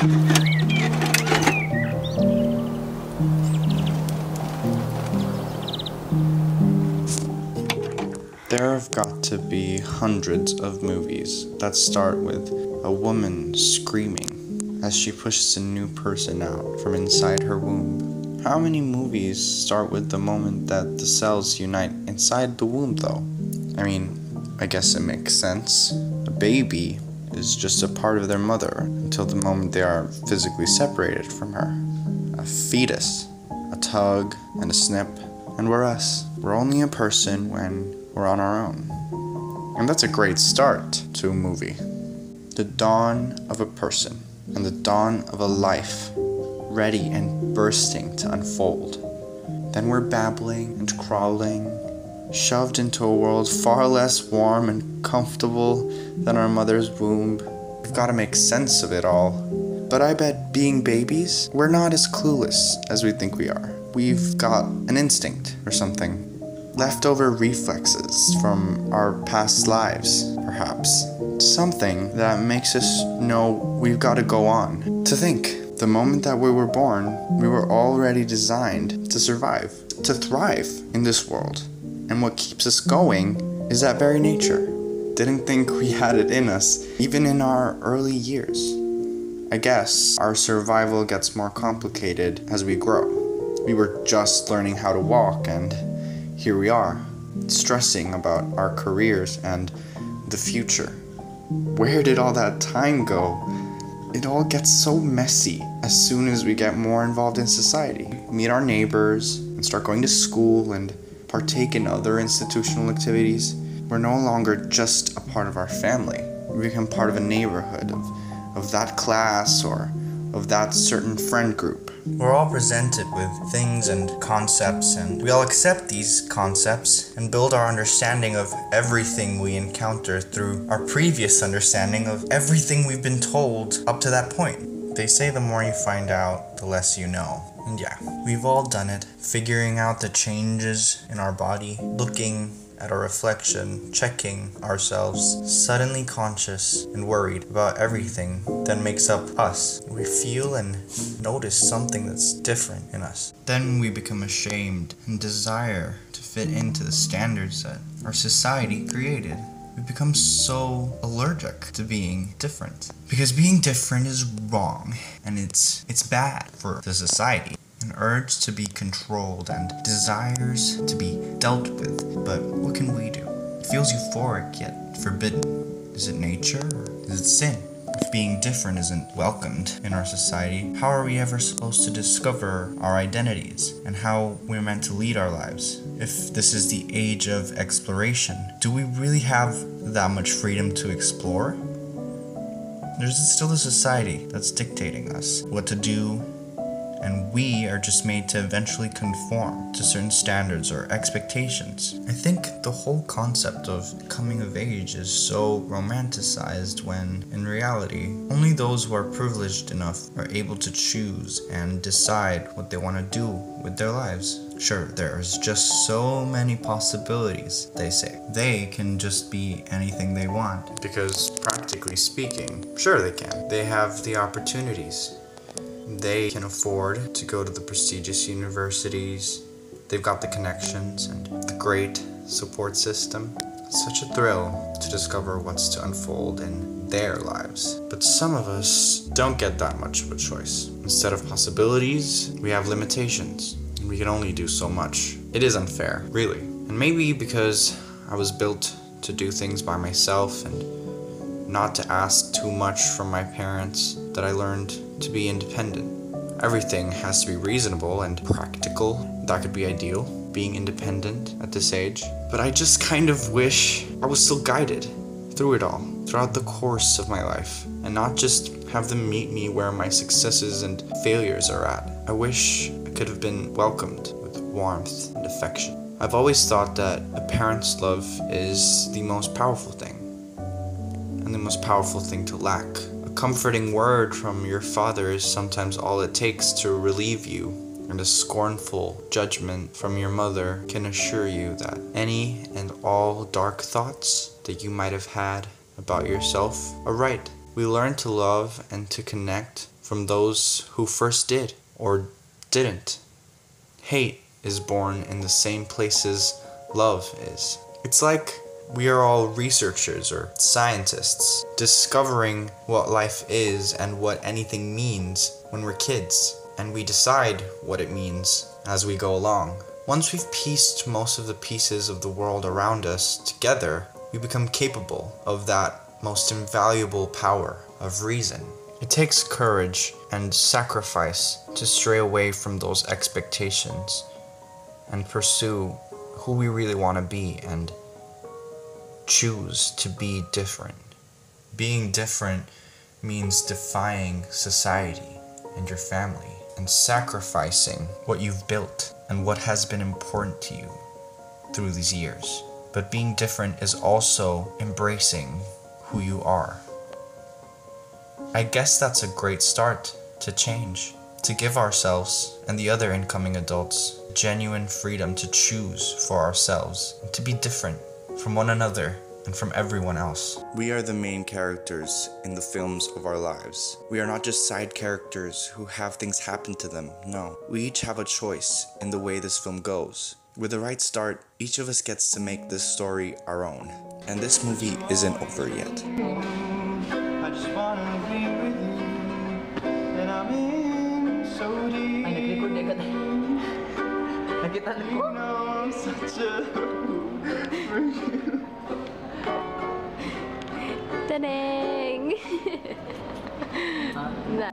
There have got to be hundreds of movies that start with a woman screaming as she pushes a new person out from inside her womb. How many movies start with the moment that the cells unite inside the womb, though? I mean, I guess it makes sense. A baby is just a part of their mother until the moment they are physically separated from her. A fetus, a tug and a snip, and we're us. We're only a person when we're on our own. And that's a great start to a movie. The dawn of a person and the dawn of a life, ready and bursting to unfold. Then we're babbling and crawling, shoved into a world far less warm and comfortable than our mother's womb. We've got to make sense of it all. But I bet being babies, we're not as clueless as we think we are. We've got an instinct or something. Leftover reflexes from our past lives, perhaps. Something that makes us know we've got to go on. To think, the moment that we were born, we were already designed to survive, to thrive in this world. And what keeps us going is that very nature. Didn't think we had it in us, even in our early years. I guess our survival gets more complicated as we grow. We were just learning how to walk, and here we are, stressing about our careers and the future. Where did all that time go? It all gets so messy as soon as we get more involved in society. We meet our neighbors and start going to school and partake in other institutional activities. We're no longer just a part of our family. We become part of a neighborhood, of that class or of that certain friend group. We're all presented with things and concepts, and we all accept these concepts and build our understanding of everything we encounter through our previous understanding of everything we've been told up to that point. They say the more you find out, the less you know. And yeah, we've all done it, figuring out the changes in our body, looking at our reflection, checking ourselves, suddenly conscious and worried about everything that makes up us. We feel and notice something that's different in us. Then we become ashamed and desire to fit into the standards that our society created. We become so allergic to being different. Because being different is wrong, and it's bad for the society. An urge to be controlled and desires to be dealt with. But what can we do? It feels euphoric yet forbidden. Is it nature or is it sin? If being different isn't welcomed in our society, how are we ever supposed to discover our identities and how we're meant to lead our lives? If this is the age of exploration, do we really have that much freedom to explore? There's still a society that's dictating us what to do, and we are just made to eventually conform to certain standards or expectations. I think the whole concept of coming of age is so romanticized when, in reality, only those who are privileged enough are able to choose and decide what they want to do with their lives. Sure, there's just so many possibilities, they say. They can just be anything they want. Because practically speaking, sure they can. They have the opportunities. They can afford to go to the prestigious universities. They've got the connections and the great support system. It's such a thrill to discover what's to unfold in their lives. But some of us don't get that much of a choice. Instead of possibilities, we have limitations. And we can only do so much. It is unfair, really. And maybe because I was built to do things by myself and not to ask too much from my parents, that I learned to be independent. Everything has to be reasonable and practical. That could be ideal, being independent at this age. But I just kind of wish I was still guided through it all, throughout the course of my life, and not just have them meet me where my successes and failures are at. I wish I could have been welcomed with warmth and affection. I've always thought that a parent's love is the most powerful thing, and the most powerful thing to lack. A comforting word from your father is sometimes all it takes to relieve you, and a scornful judgment from your mother can assure you that any and all dark thoughts that you might have had about yourself are right. We learn to love and to connect from those who first did or didn't. Hate is born in the same places love is. It's like we are all researchers or scientists, discovering what life is and what anything means when we're kids, and we decide what it means as we go along. Once we've pieced most of the pieces of the world around us together, we become capable of that most invaluable power of reason. It takes courage and sacrifice to stray away from those expectations and pursue who we really want to be and choose to be different. Being different means defying society and your family and sacrificing what you've built and what has been important to you through these years. But being different is also embracing who you are. I guess that's a great start to change, to give ourselves and the other incoming adults genuine freedom to choose for ourselves and to be different from one another and from everyone else. We are the main characters in the films of our lives. We are not just side characters who have things happen to them. No, we each have a choice in the way this film goes. With the right start, each of us gets to make this story our own. And this movie isn't over yet. I just wanna be with you, and I'm in so deep. Ay, nag-record agad. Nakita na ko. You know I'm such a fool for you. Tadang! Na.